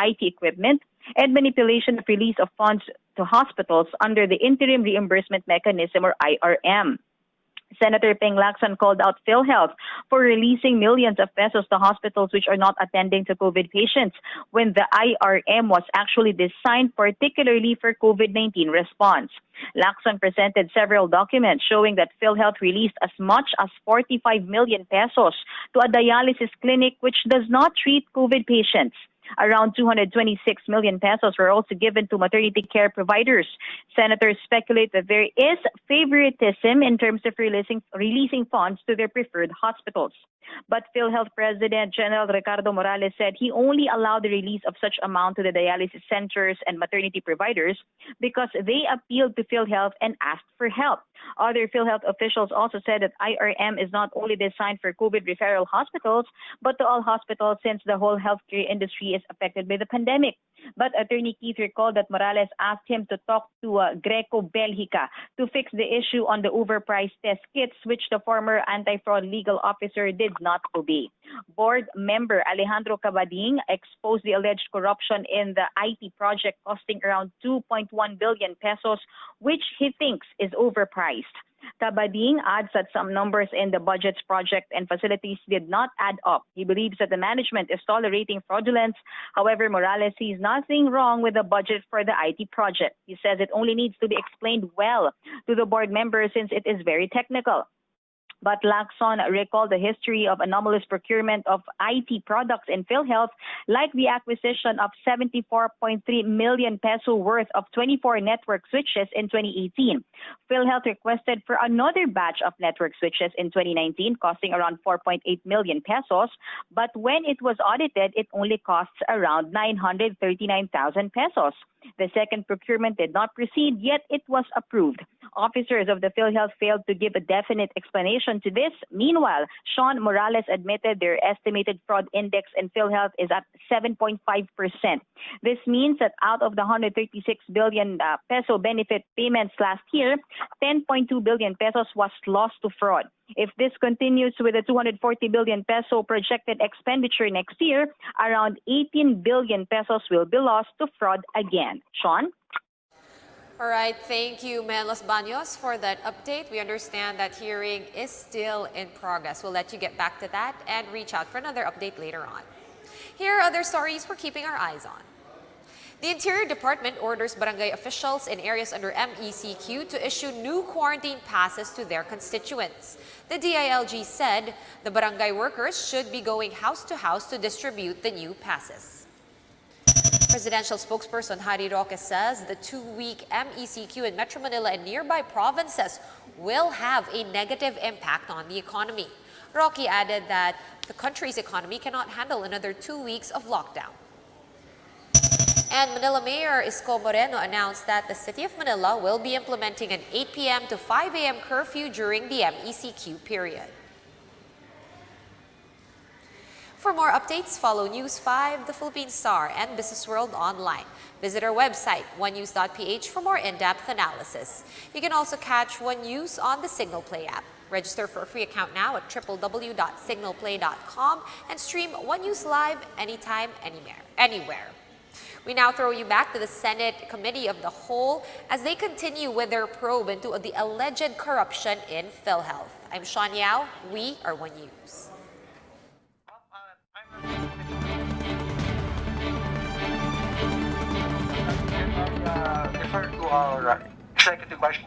IT equipment, and manipulation of release of funds to hospitals under the Interim Reimbursement Mechanism or IRM. Senator Ping Lacson called out PhilHealth for releasing millions of pesos to hospitals which are not attending to COVID patients when the IRM was actually designed particularly for COVID-19 response. Lacson presented several documents showing that PhilHealth released as much as 45 million pesos to a dialysis clinic which does not treat COVID patients. Around 226 million pesos were also given to maternity care providers. Senators speculate that there is favoritism in terms of releasing funds to their preferred hospitals. But PhilHealth President General Ricardo Morales said he only allowed the release of such amount to the dialysis centers and maternity providers because they appealed to PhilHealth and asked for help. Other PhilHealth officials also said that IRM is not only designed for COVID referral hospitals, but to all hospitals since the whole healthcare industry is affected by the pandemic. But Attorney Keith recalled that Morales asked him to talk to Greco Belgica to fix the issue on the overpriced test kits, which the former anti-fraud legal officer did not obey. Board member Alejandro Cabading exposed the alleged corruption in the IT project costing around 2.1 billion pesos, which he thinks is overpriced. Cabading adds that some numbers in the budget's project and facilities did not add up. He believes that the management is tolerating fraudulence. However, Morales sees nothing wrong with the budget for the IT project. He says it only needs to be explained well to the board members since it is very technical. But Lacson recalled the history of anomalous procurement of IT products in PhilHealth, like the acquisition of 74.3 million peso worth of 24 network switches in 2018. PhilHealth requested for another batch of network switches in 2019, costing around 4.8 million pesos. But when it was audited, it only costs around 939,000 pesos. The second procurement did not proceed, yet it was approved. Officers of the PhilHealth failed to give a definite explanation to this. Meanwhile, Sean Morales admitted their estimated fraud index in PhilHealth is at 7.5%. This means that out of the 136 billion peso benefit payments last year, 10.2 billion pesos was lost to fraud. If this continues with the 240 billion peso projected expenditure next year, around 18 billion pesos will be lost to fraud again. Sean? All right, thank you, Mel Los Baños, for that update. We understand that hearing is still in progress. We'll let you get back to that and reach out for another update later on. Here are other stories we're keeping our eyes on. The Interior Department orders barangay officials in areas under MECQ to issue new quarantine passes to their constituents. The DILG said the barangay workers should be going house to house to distribute the new passes. Presidential spokesperson Harry Roque says the 2-week MECQ in Metro Manila and nearby provinces will have a negative impact on the economy. Roque added that the country's economy cannot handle another 2 weeks of lockdown. And Manila Mayor Isko Moreno announced that the City of Manila will be implementing an 8 p.m. to 5 a.m. curfew during the MECQ period. For more updates, follow News 5, The Philippine Star, and Business World online. Visit our website, onenews.ph, for more in-depth analysis. You can also catch One News on the Signal Play app. Register for a free account now at www.signalplay.com and stream One News live anytime, anywhere. We now throw you back to the Senate Committee of the Whole as they continue with their probe into the alleged corruption in PhilHealth. I'm Sean Yao. We are One News. Refer to our Executive Vice President.